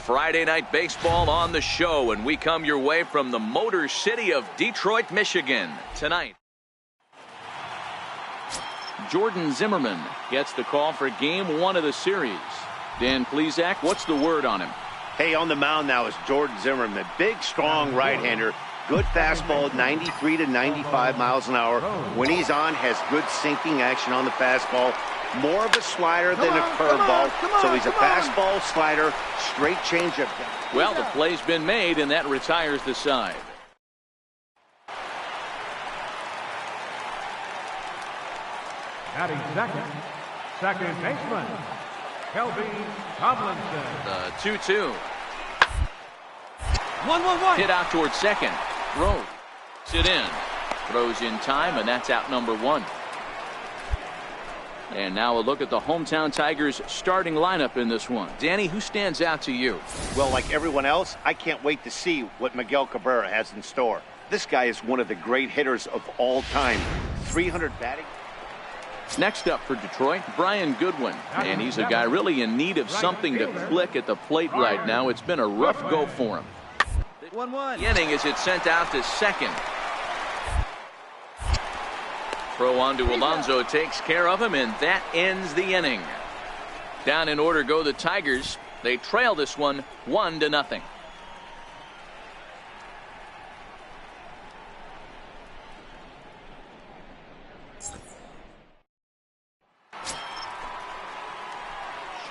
Friday Night Baseball on the show, and we come your way from the Motor City of Detroit, Michigan. Tonight, Jordan Zimmerman gets the call for Game 1 of the series. Dan Plesac, what's the word on him? Hey, on the mound now is Jordan Zimmerman, big, strong right-hander. Good fastball, 93 to 95 miles an hour. When he's on, has good sinking action on the fastball. More of a slider than a curveball. So he's a fastball, slider, straight changeup. Well, the play's been made, and that retires the side. Batting second baseman, Kelby Tomlinson. The 2-2. 1-1-1. Hit out towards second. Throws it in. Throws in time, and that's out number 1. And now a look at the hometown Tigers starting lineup in this one. Danny, who stands out to you? Well, like everyone else, I can't wait to see what Miguel Cabrera has in store. This guy is one of the great hitters of all time. 300 batting. Next up for Detroit, Brian Goodwin. And he's a guy really in need of something to click at the plate right now. It's been a rough go for him. 1-1. The inning as it's sent out to second. Throw on to Alonso takes care of him, and that ends the inning. Down in order go the Tigers. They trail this one 1-0.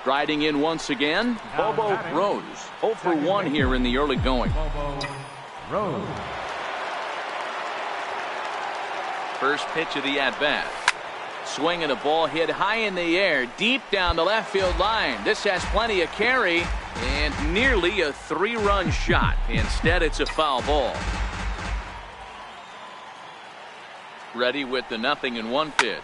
Striding in once again, Bobo Rose. 0 for 1 here in the early going. Bobo Rose. First pitch of the at-bat. Swinging a ball hit high in the air, deep down the left field line. This has plenty of carry and nearly a 3-run shot. Instead, it's a foul ball. Ready with the 0-1 pitch.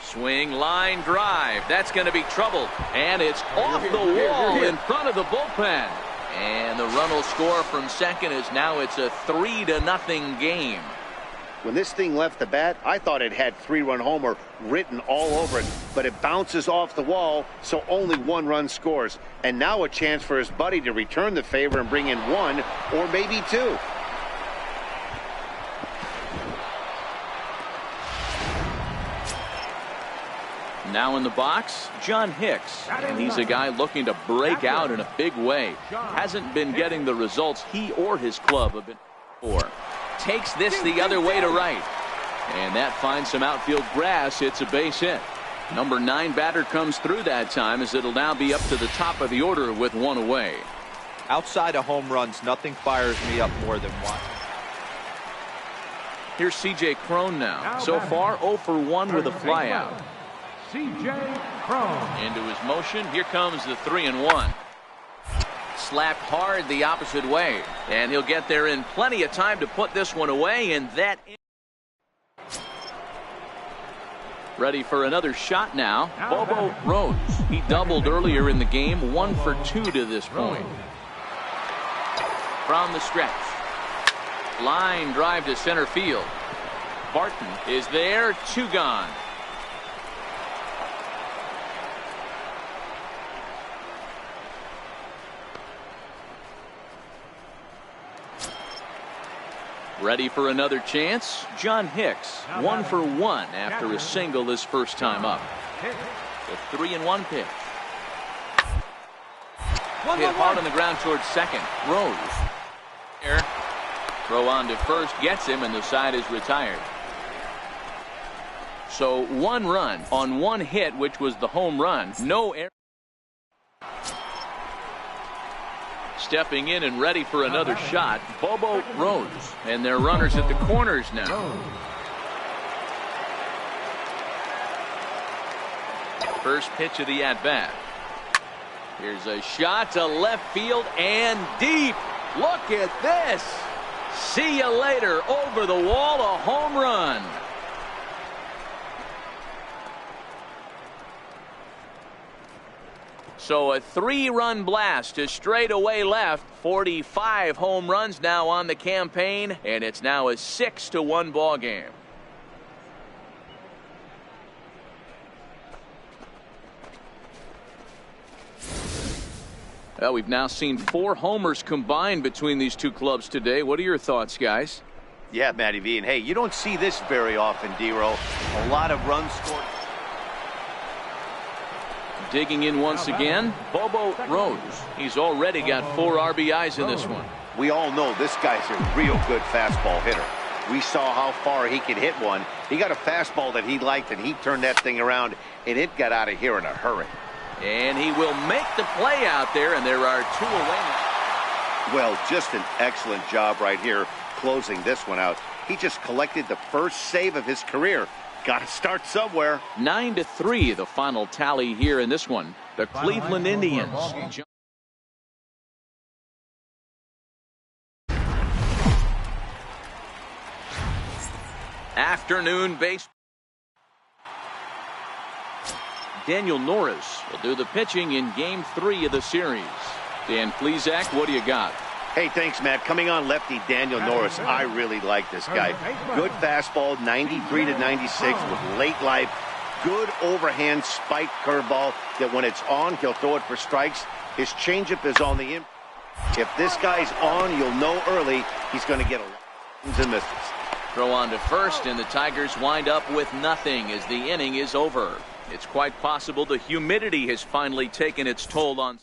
Swing, line, drive. That's going to be trouble. And it's off the wall in front of the bullpen. And the run will score from second as now it's a 3-0 game. When this thing left the bat, I thought it had 3-run homer written all over it. But it bounces off the wall, so only 1 run scores. And now a chance for his buddy to return the favor and bring in 1 or maybe 2. Now in the box, John Hicks, and he's a guy looking to break out in a big way. Hasn't been getting the results he or his club have been for. Takes this the other way to right, and that finds some outfield grass. It's a base hit. Number 9 batter comes through that time, as it'll now be up to the top of the order with 1 away. Outside of home runs, nothing fires me up more than watching. Here's C.J. Cron now. So far 0 for 1 with a flyout. C.J. Cron. Into his motion. Here comes the 3-1. Slapped hard the opposite way, and he'll get there in plenty of time to put this one away, and that ready for another shot now. Bobo Rose. He doubled earlier in the game, 1 for 2 to this point. From the stretch, line drive to center field. Barton is there, 2 gone. Ready for another chance. John Hicks, 1 for 1 after a single his first time up. The 3-1 pitch. Hit hard on the ground towards second. Rose. Throw on to first, gets him, and the side is retired. So 1 run on 1 hit, which was the home run. No error. Stepping in and ready for another shot, Bobo Rose. And they're runners at the corners now. First pitch of the at-bat. Here's a shot to left field and deep. Look at this. See you later. Over the wall, a home run. So a 3-run blast to straightaway left. 45 home runs now on the campaign, and it's now a 6-1 ball game. Well, we've now seen 4 homers combined between these two clubs today. What are your thoughts, guys? Yeah, Matty V. And hey, you don't see this very often, D-Row. A lot of runs scored. Digging in once again, Bobo Rose. He's already got 4 RBIs in this one. We all know this guy's a real good fastball hitter. We saw how far he could hit one. He got a fastball that he liked, and he turned that thing around, and it got out of here in a hurry. And he will make the play out there, and there are 2 away now. Well, just an excellent job right here closing this one out. He just collected the first save of his career. Got to start somewhere. 9-3, the final tally here in this one. The Cleveland Indians. Afternoon base. Daniel Norris will do the pitching in Game 3 of the series. Dan Plesac, what do you got? Hey, thanks, Matt. Coming on lefty Daniel Norris, I really like this guy. Good fastball, 93 to 96 with late life. Good overhand spike curveball that when it's on, he'll throw it for strikes. His changeup is on the in. If this guy's on, you'll know early he's going to get a lot of misses. Throw on to first, and the Tigers wind up with nothing as the inning is over. It's quite possible the humidity has finally taken its toll on.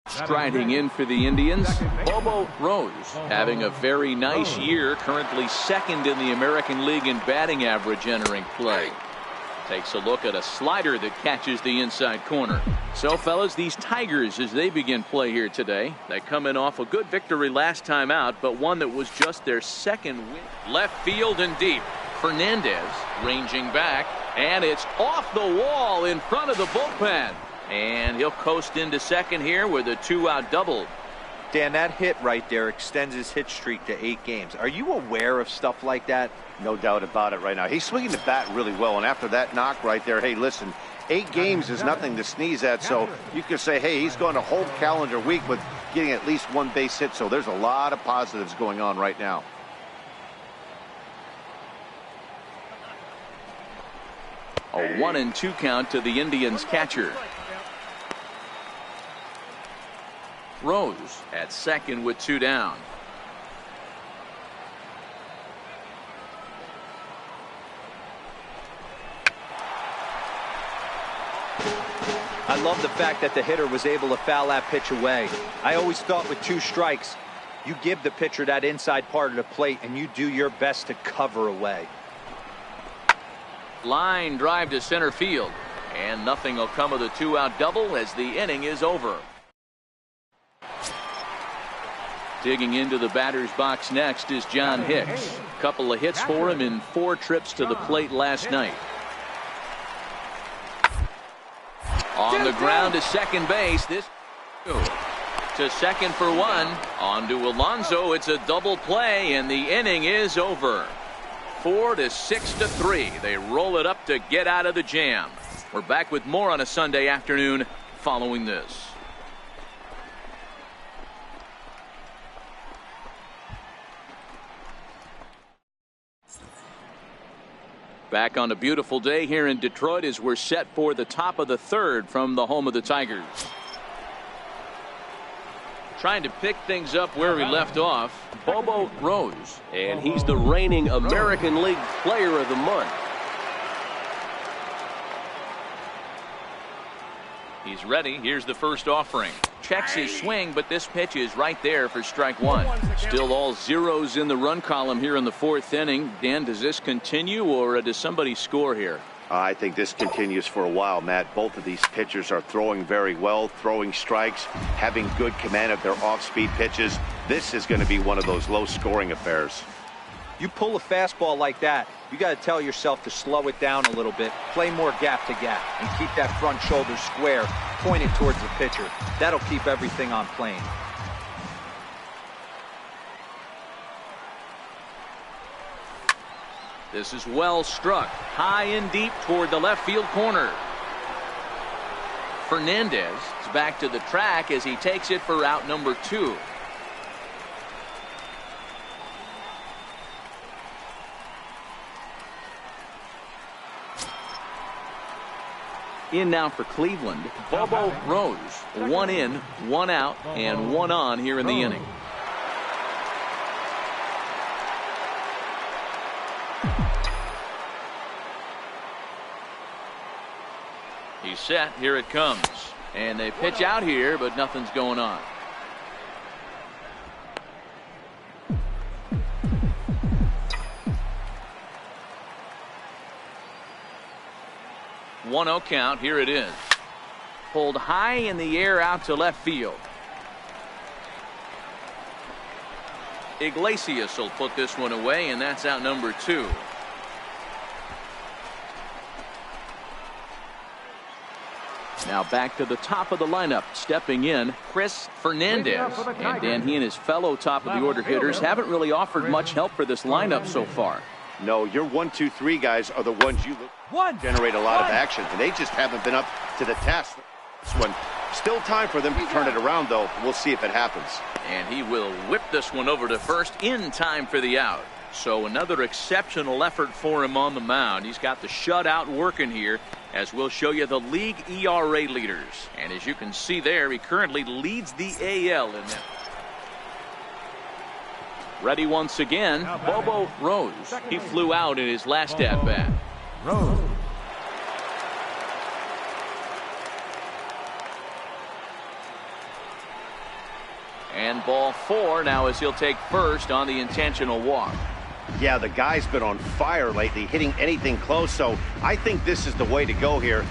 Striding in for the Indians, Bobo Rose, having a very nice year, currently 2nd in the American League in batting average entering play. Takes a look at a slider that catches the inside corner. So, fellas, these Tigers, as they begin play here today, they come in off a good victory last time out, but one that was just their 2nd win. Left field and deep. Fernandez ranging back, and it's off the wall in front of the bullpen. And he'll coast into second here with a 2-out double. Dan, that hit right there extends his hit streak to 8 games. Are you aware of stuff like that? No doubt about it right now. He's swinging the bat really well, and after that knock right there, hey, listen, 8 games is nothing to sneeze at, so you could say, hey, he's going a whole calendar week with getting at least 1 base hit, so there's a lot of positives going on right now. A 1-2 count to the Indians catcher. Rose at second with 2 down. I love the fact that the hitter was able to foul that pitch away. I always thought with 2 strikes, you give the pitcher that inside part of the plate and you do your best to cover away. Line drive to center field, and nothing will come of the 2-out double as the inning is over. Digging into the batter's box next is John Hicks. Couple of hits for him in 4 trips to the plate last night. On the ground to second base. This to second for 1. On to Alonso. It's a double play, and the inning is over. 4 to 6 to 3. They roll it up to get out of the jam. We're back with more on a Sunday afternoon following this. Back on a beautiful day here in Detroit as we're set for the top of the 3rd from the home of the Tigers. Trying to pick things up where we left off, Bobo Rose. And he's the reigning American League Player of the Month. He's ready. Here's the first offering. Checks his swing, but this pitch is right there for strike 1. Still all zeros in the run column here in the 4th inning. Dan, does this continue, or does somebody score here? I think this continues for a while, Matt. Both of these pitchers are throwing very well, throwing strikes, having good command of their off-speed pitches. This is going to be one of those low-scoring affairs. You pull a fastball like that, you got to tell yourself to slow it down a little bit, play more gap to gap, and keep that front shoulder square, pointed towards the pitcher. That'll keep everything on plane. This is well struck, high and deep toward the left field corner. Fernandez is back to the track as he takes it for out number 2. In now for Cleveland, Bobo Rose. 1 in, 1 out, and 1 on here in the inning. He's set. Here it comes. And they pitch out here, but nothing's going on. 1-0 count. Here it is. Pulled high in the air out to left field. Iglesias will put this one away, and that's out number 2. Now back to the top of the lineup. Stepping in, Chris Fernandez. And Dan, he and his fellow top of the order hitters haven't really offered much help for this lineup so far. No, your 1, 2, 3 guys are the ones you look generate a lot of action, and they just haven't been up to the task. This one, still time for them to turn it around, though. We'll see if it happens. And he will whip this one over to first in time for the out. So another exceptional effort for him on the mound. He's got the shutout working here, as we'll show you the league ERA leaders. And as you can see there, he currently leads the AL in that. Ready once again, Bobo Rose. He flew out in his last at-bat. Rose. And ball 4 now as he'll take first on the intentional walk. Yeah, the guy's been on fire lately, hitting anything close, so I think this is the way to go here.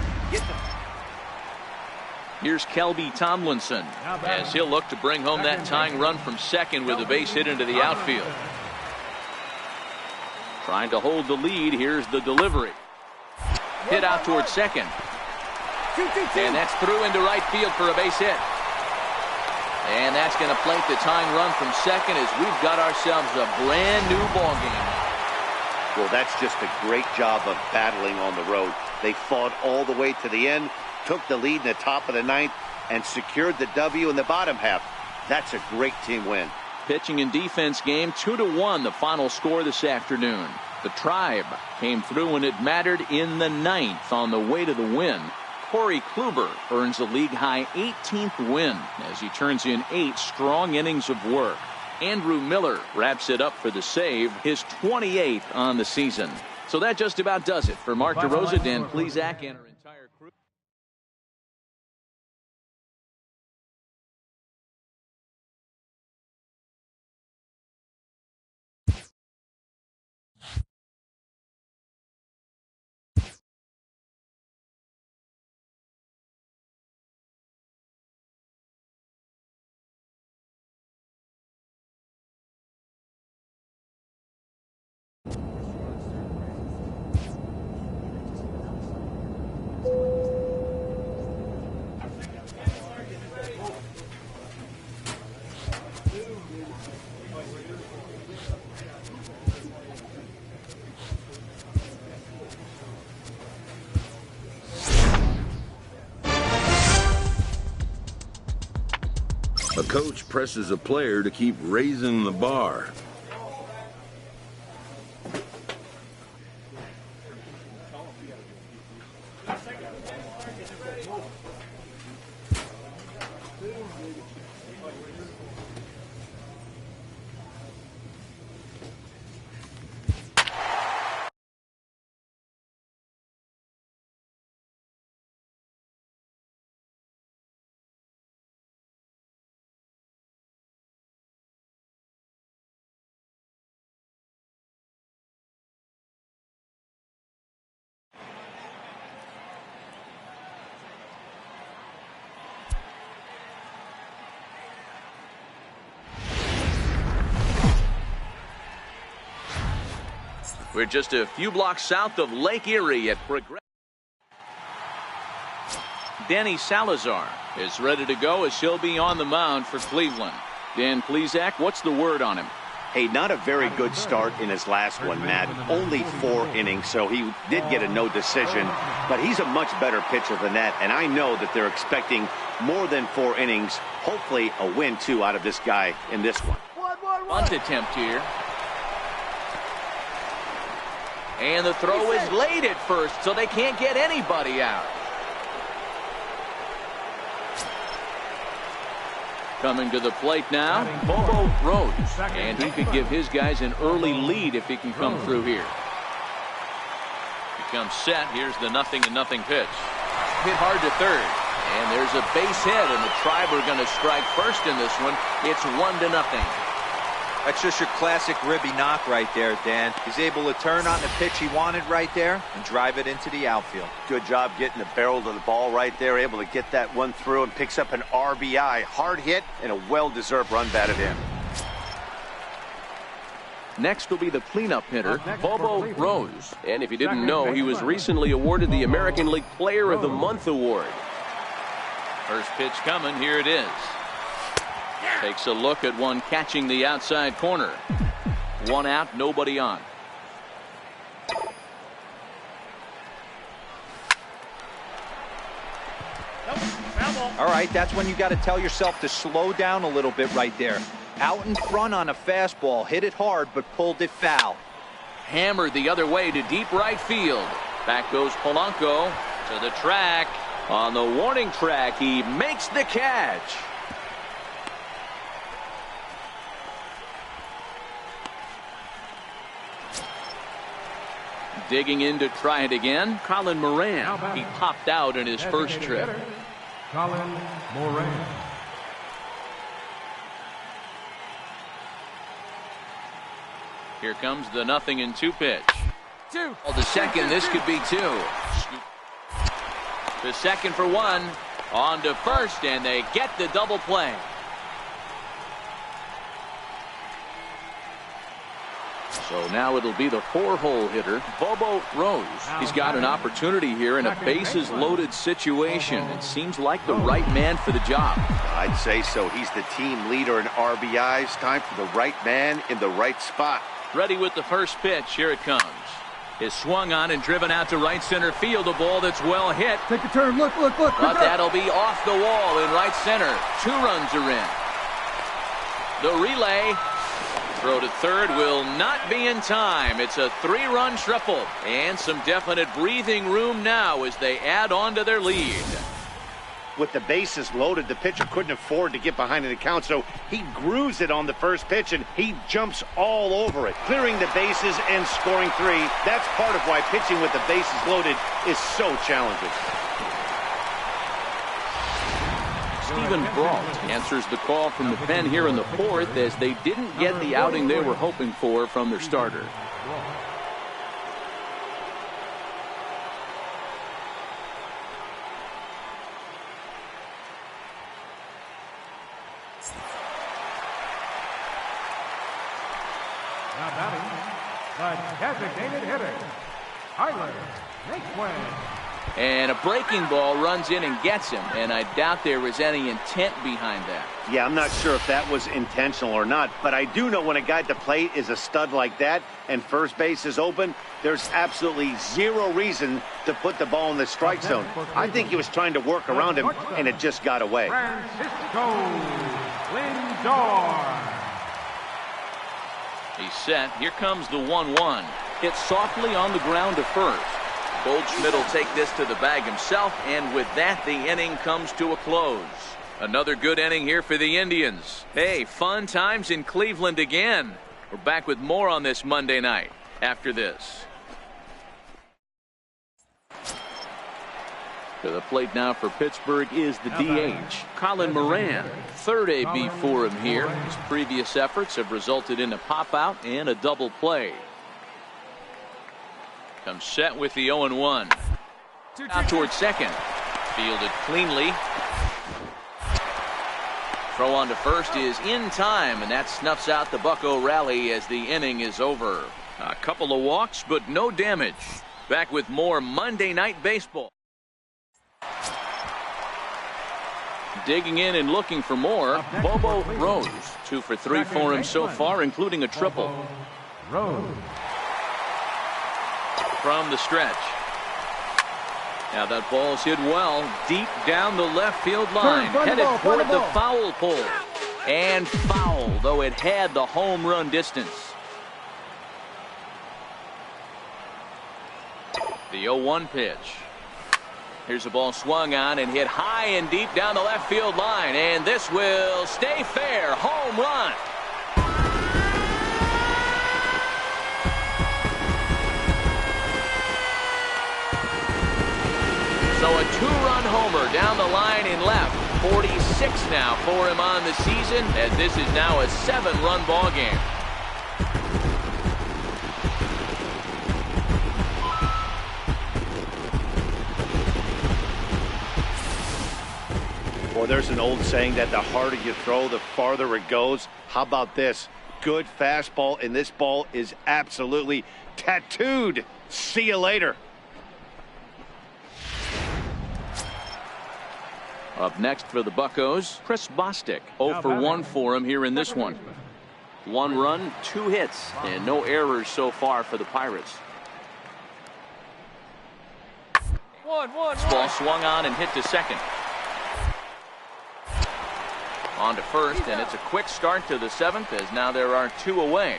Here's Kelby Tomlinson as he'll look to bring home that tying run from second with a base hit into the outfield. Trying to hold the lead. Here's the delivery. Hit out towards second. And that's through into right field for a base hit. And that's going to plate the tying run from second as we've got ourselves a brand new ball game. Well, that's just a great job of battling on the road. They fought all the way to the end, took the lead in the top of the 9th, and secured the W in the bottom half. That's a great team win. Pitching and defense game, 2-1 the final score this afternoon. The Tribe came through when it mattered in the 9th on the way to the win. Corey Kluber earns a league-high 18th win as he turns in 8 strong innings of work. Andrew Miller wraps it up for the save, his 28th on the season. So that just about does it for Mark DeRosa, Dan Plesac, and our entire crew. A coach presses a player to keep raising the bar. We're just a few blocks south of Lake Erie at Progressive. Danny Salazar is ready to go as he'll be on the mound for Cleveland. Dan Plesac, what's the word on him? Hey, not a very good start in his last one, Matt. Only 4 innings, so he did get a no decision. But he's a much better pitcher than that, and I know that they're expecting more than 4 innings. Hopefully a win, too, out of this guy in this one. Bunt attempt here. And the throw is late at first, so they can't get anybody out. Coming to the plate now, Bobo Rose. And he could give his guys an early lead if he can come through here. He comes set. Here's the 0-0 pitch. Hit hard to third. And there's a base hit, and the Tribe are going to strike first in this one. It's 1-0. That's just your classic ribby knock right there, Dan. He's able to turn on the pitch he wanted right there and drive it into the outfield. Good job getting the barrel of the ball right there, able to get that one through, and picks up an RBI. Hard hit and a well-deserved run batted in. Next will be the cleanup hitter, Bobo Rose. And if you didn't know, he was recently awarded the American League Player of the Month award. First pitch coming. Here it is. Takes a look at one catching the outside corner. One out, nobody on. All right, that's when you got to tell yourself to slow down a little bit right there. Out in front on a fastball, hit it hard, but pulled it foul. Hammered the other way to deep right field. Back goes Polanco to the track. On the warning track, he makes the catch. Digging in to try it again, Colin Moran. He popped out in his first trip. Colin Moran. Here comes the 0-2 pitch. Well, the second, this could be 2. The second for 1. On to first, and they get the double play. So now it'll be the 4-hole hitter, Bobo Rose. He's got an opportunity here in a bases-loaded situation. It seems like the right man for the job. I'd say so. He's the team leader in RBIs. Time for the right man in the right spot. Ready with the first pitch. Here it comes. Is swung on and driven out to right center field. A ball that's well hit. Take a turn. Look. But that'll be off the wall in right center. 2 runs are in. The relay. Throw to third will not be in time. It's a 3-run triple. And some definite breathing room now as they add on to their lead. With the bases loaded, the pitcher couldn't afford to get behind an account, so he grooves it on the first pitch, and he jumps all over it, clearing the bases and scoring 3. That's part of why pitching with the bases loaded is so challenging. Stephen Brault answers the call from the pen here in the 4th as they didn't get the outing they were hoping for from their starter. Now batting, the designated hitter, Tyler Naquin. And a breaking ball runs in and gets him, and I doubt there was any intent behind that. Yeah, I'm not sure if that was intentional or not, but I do know when a guy at the plate is a stud like that and first base is open, there's absolutely 0 reason to put the ball in the strike zone. I think he was trying to work around him, and it just got away. Francisco Lindor. He's set. Here comes the 1-1. Hit softly on the ground to first. Goldschmidt will take this to the bag himself, and with that, the inning comes to a close. Another good inning here for the Indians. Hey, fun times in Cleveland again. We're back with more on this Monday night after this. To the plate now for Pittsburgh is the DH, Colin Moran. 3rd AB for him here. His previous efforts have resulted in a pop-out and a double play. Comes set with the 0-1. Out towards second. Fielded cleanly. Throw on to first is in time, and that snuffs out the Bucco rally as the inning is over. A couple of walks, but no damage. Back with more Monday Night Baseball. Digging in and looking for more, Bobo Rose. 2 for 3 for him so far, including a triple. Rose. From the stretch. Now that ball's hit well, deep down the left field line, headed toward the foul pole. And foul, though it had the home run distance. The 0-1 pitch. Here's a ball swung on and hit high and deep down the left field line. And this will stay fair. Home run. So a two-run homer down the line in left. 46 now for him on the season, as this is now a 7-run ball game. Well, there's an old saying that the harder you throw, the farther it goes. How about this? Good fastball, and this ball is absolutely tattooed. See you later. Up next for the Buccos, Chris Bostic. 0 for 1 for him here in this one. 1 run, 2 hits, and no errors so far for the Pirates. This ball swung on and hit to second. On to first, and it's a quick start to the 7th, as now there are 2 away.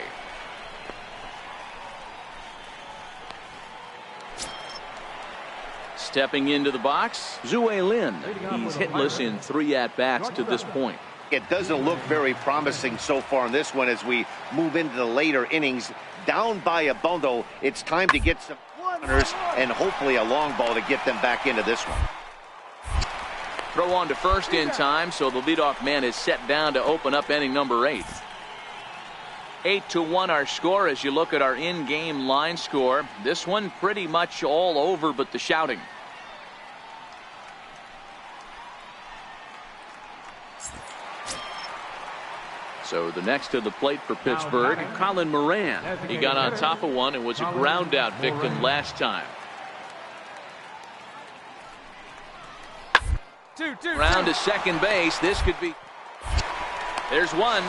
Stepping into the box, Zue Lin. He's hitless in 3 at-bats to this point. It doesn't look very promising so far in this one as we move into the later innings. Down by a bundle, it's time to get some runners and hopefully a long ball to get them back into this one. Throw on to first in time, so the leadoff man is set down to open up inning number 8. 8-1 our score as you look at our in-game line score. This one pretty much all over but the shouting. So the next to the plate for Pittsburgh, Colin Moran. He got on top of one and was a ground out victim last time. Round to second base. This could be. There's one.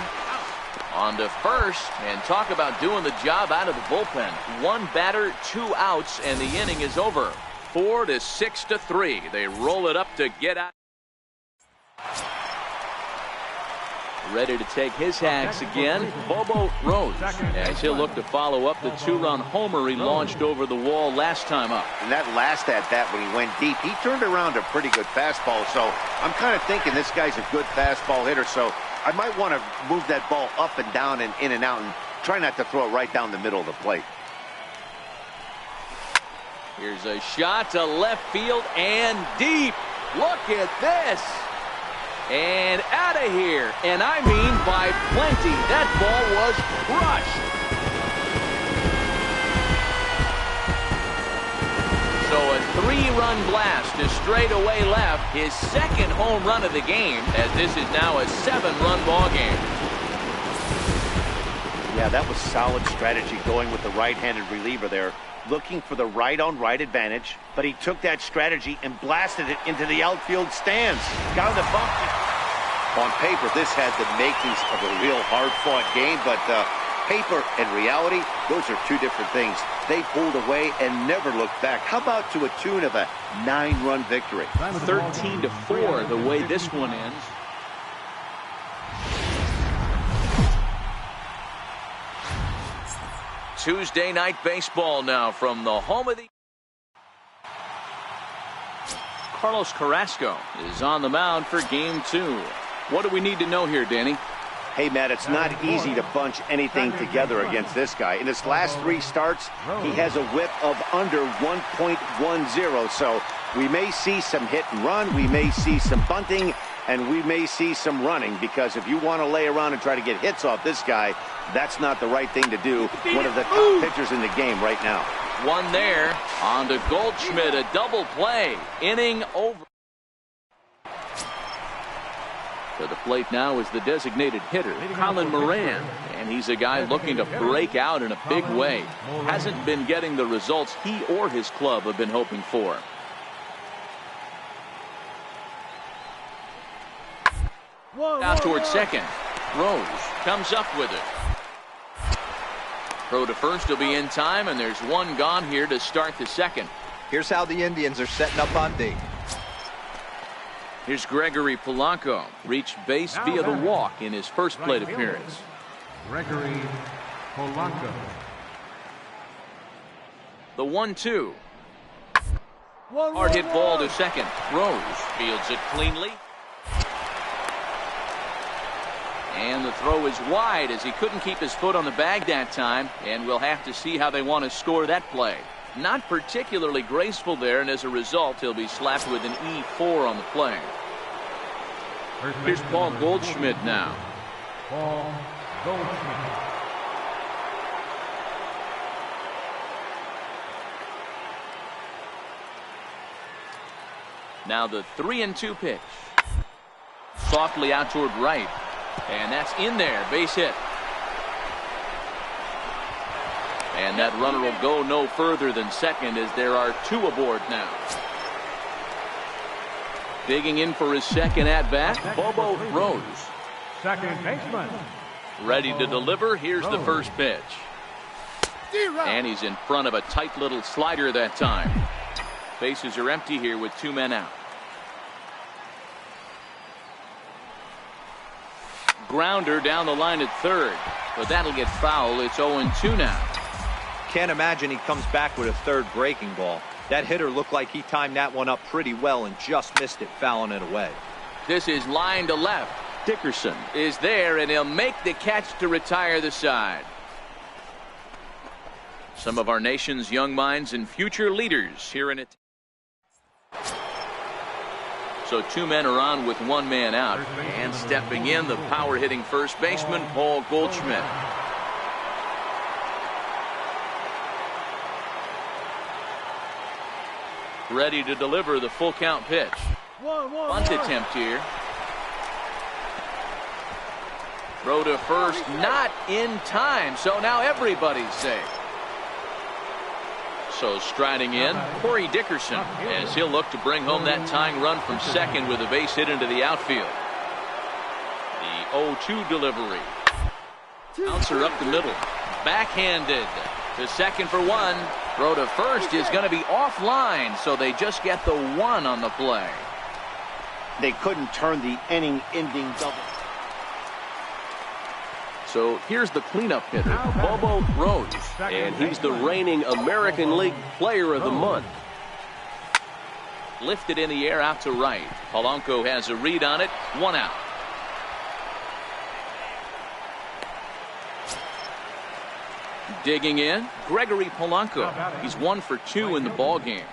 On to first, and talk about doing the job out of the bullpen. 1 batter, 2 outs, and the inning is over. 4-6-3. They roll it up to get out. Ready to take his hacks again, Bobo Rose, as he'll look to follow up the 2-run homer he launched over the wall last time up. And that last at-bat when he went deep, he turned around a pretty good fastball. So I'm kind of thinking this guy's a good fastball hitter. So I might want to move that ball up and down and in and out and try not to throw it right down the middle of the plate. Here's a shot to left field and deep. Look at this. And out of here. And I mean by plenty. That ball was crushed. So a 3-run blast to straightaway left. His 2nd home run of the game, as this is now a 7-run ball game. Yeah, that was solid strategy going with the right-handed reliever there. Looking for the right-on-right advantage, but he took that strategy and blasted it into the outfield stands. Got him the bump. On paper, this had the makings of a real hard-fought game, but paper and reality, those are 2 different things. They pulled away and never looked back. How about to a tune of a 9-run victory? 13-4 the way this one ends. Tuesday night baseball now from the home of the. Carlos Carrasco is on the mound for game 2. What do we need to know here, Danny? Hey, Matt, it's not easy to bunch anything together against this guy. In his last 3 starts, he has a whip of under 1.10. So we may see some hit and run, we may see some bunting, and we may see some running, because if you want to lay around and try to get hits off this guy, that's not the right thing to do. One of the top pitchers in the game right now. One there. On to Goldschmidt, a double play. Inning over. To the plate now is the designated hitter, Colin Moran. And he's a guy looking to break out in a big way. Hasn't been getting the results he or his club have been hoping for. Out towards second. Rose comes up with it. Throw to first will be in time, and there's one gone here to start the 2nd. Here's how the Indians are setting up on D. Here's Gregory Polanco. Reached base via the walk in his first plate appearance. Gregory Polanco. The 1-2. Hard hit ball to second. Rose fields it cleanly. And the throw is wide as he couldn't keep his foot on the bag that time. And we'll have to see how they want to score that play. Not particularly graceful there, and as a result, he'll be slapped with an E4 on the play. Here's Paul Goldschmidt now. Paul Goldschmidt. Now the 3-2 pitch. Softly out toward right. And that's in there. Base hit. And that runner will go no further than second as there are two aboard now. Digging in for his second at-bat, Bobo Rose. Second baseman. Ready to deliver. Here's the first pitch. And he's in front of a tight little slider that time. Bases are empty here with two men out. Grounder down the line at third. But that'll get foul. It's 0-2 now. Can't imagine he comes back with a third breaking ball. That hitter looked like he timed that one up pretty well and just missed it, fouling it away. This is line to left. Dickerson is there, and he'll make the catch to retire the side. Some of our nation's young minds and future leaders here in it. So two men are on with one man out. And stepping in, the power-hitting first baseman, Paul Goldschmidt. Ready to deliver the full count pitch. Bunt attempt here. Throw to first, not in time. So now everybody's safe. So striding in, Corey Dickerson, as he'll look to bring home that tying run from second with a base hit into the outfield. The 0-2 delivery. Bouncer up the middle. Backhanded. To second for one. Throw to first is going to be offline, so they just get the one on the play. They couldn't turn the inning-ending double. So here's the cleanup hitter, Bobo Rose. And he's the reigning American League Player of the Month. Lifted in the air out to right. Polanco has a read on it. One out. Digging in, Gregory Polanco. He's 1 for 2 in the ball game.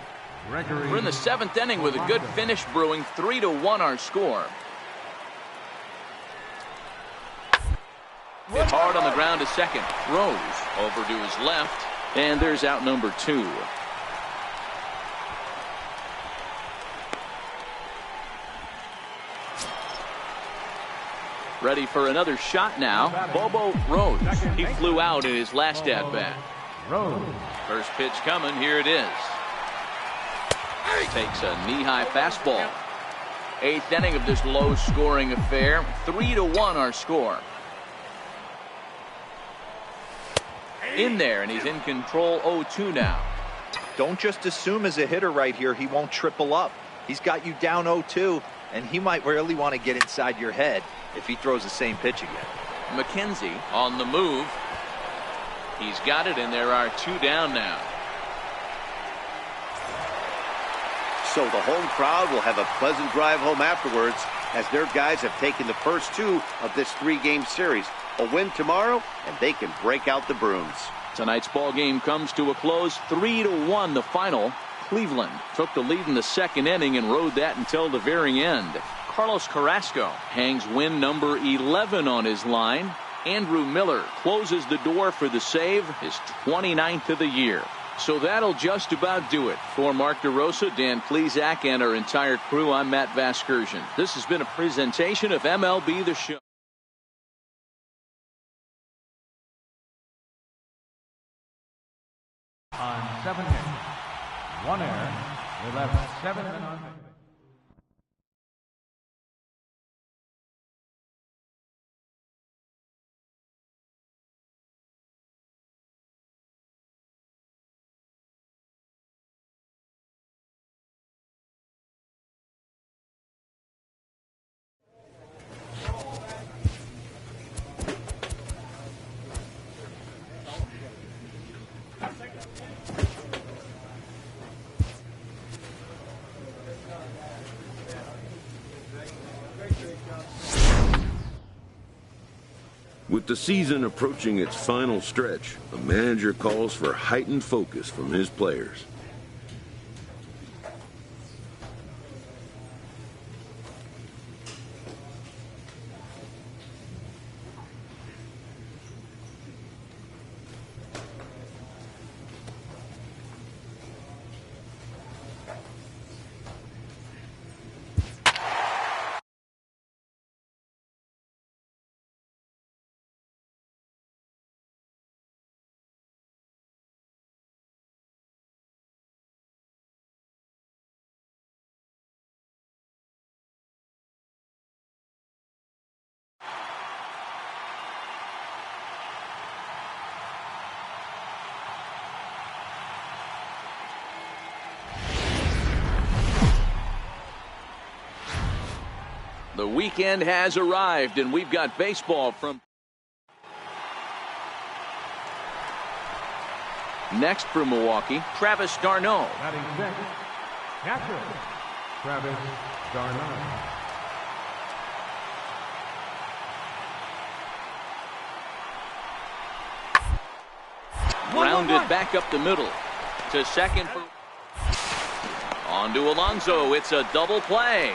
We're in the 7th inning with a good finish brewing. 3-1 our score. Hit hard on the ground to second. Rose over to his left, and there's out number 2. Ready for another shot now. Bobo Rose. He flew out in his last at-bat. First pitch coming. Here it is. Takes a knee-high fastball. 8th inning of this low-scoring affair. 3-1 our score. In there, and he's in control. 0-2 now. Don't just assume as a hitter right here he won't triple up. He's got you down 0-2, and he might really want to get inside your head if he throws the same pitch again. McKenzie on the move. He's got it, and there are 2 down now. So the home crowd will have a pleasant drive home afterwards as their guys have taken the first 2 of this 3-game series. A win tomorrow, and they can break out the brooms. Tonight's ball game comes to a close. 3-1 the final. Cleveland took the lead in the 2nd inning and rode that until the very end. Carlos Carrasco hangs win number 11 on his line. Andrew Miller closes the door for the save, his 29th of the year. So that'll just about do it. For Mark DeRosa, Dan Plesac, and our entire crew, I'm Matt Vasgersian. This has been a presentation of MLB The Show. On 7 hits, 1 error, they left 7 men on base. With the season approaching its final stretch, a manager calls for heightened focus from his players. The weekend has arrived, and we've got baseball from. Next for Milwaukee, Travis d'Arnaud. Batting sixth, catcher, Travis d'Arnaud. Grounded back up the middle to second. On to Alonso. It's a double play.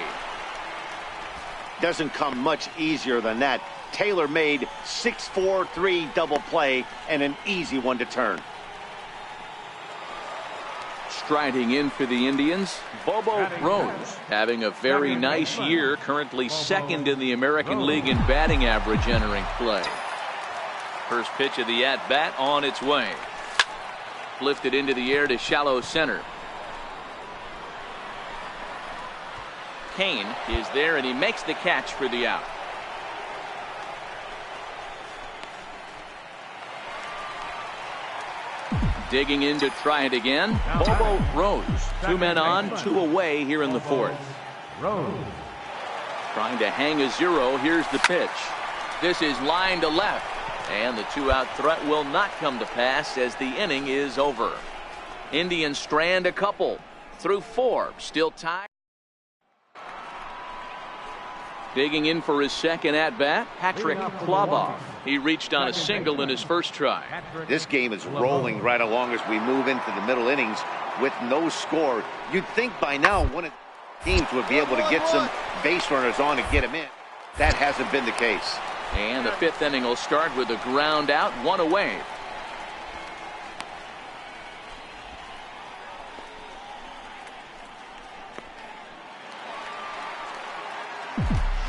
Doesn't come much easier than that. Tailor-made 6-4-3 double play and an easy one to turn. Striding in for the Indians, Bobo Rose, having a very nice year, currently second in the American League in batting average entering play. First pitch of the at-bat on its way. Lifted into the air to shallow center. Kane is there, and he makes the catch for the out. Digging in to try it again, Bobo Rose. 2 men on, 2 away here in the fourth. Rose. Trying to hang a 0. Here's the pitch. This is line to left, and the 2-out threat will not come to pass as the inning is over. Indians strand a couple through 4, still tied. Digging in for his second at-bat, Patrick Cloboff. He reached on a single in his first try. This game is rolling right along as we move into the middle innings with no score. You'd think by now one of the teams would be able to get some base runners on and get him in. That hasn't been the case. And the 5th inning will start with a ground out, 1 away.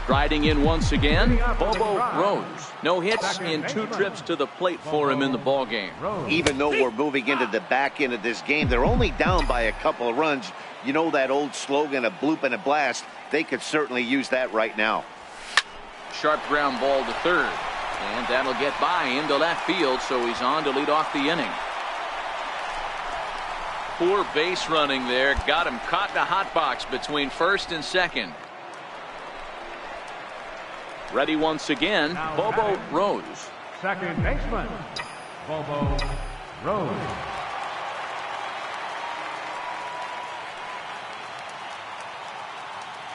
Striding in once again, Bobo Rose. No hits in 2 trips to the plate for him in the ballgame. Even though we're moving into the back end of this game, they're only down by a couple of runs. You know that old slogan, a bloop and a blast. They could certainly use that right now. Sharp ground ball to third. And that'll get by into left field, so he's on to lead off the inning. Poor base running there. Got him caught in a hot box between first and second. Ready once again, Bobo Rose. Second baseman, Bobo Rose.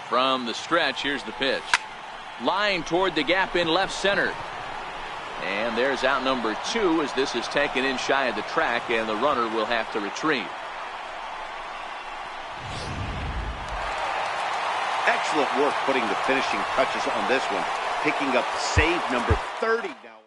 From the stretch, here's the pitch. Line toward the gap in left center. And there's out number 2 as this is taken in shy of the track, and the runner will have to retreat. Excellent work putting the finishing touches on this one. Picking up save number 30 now.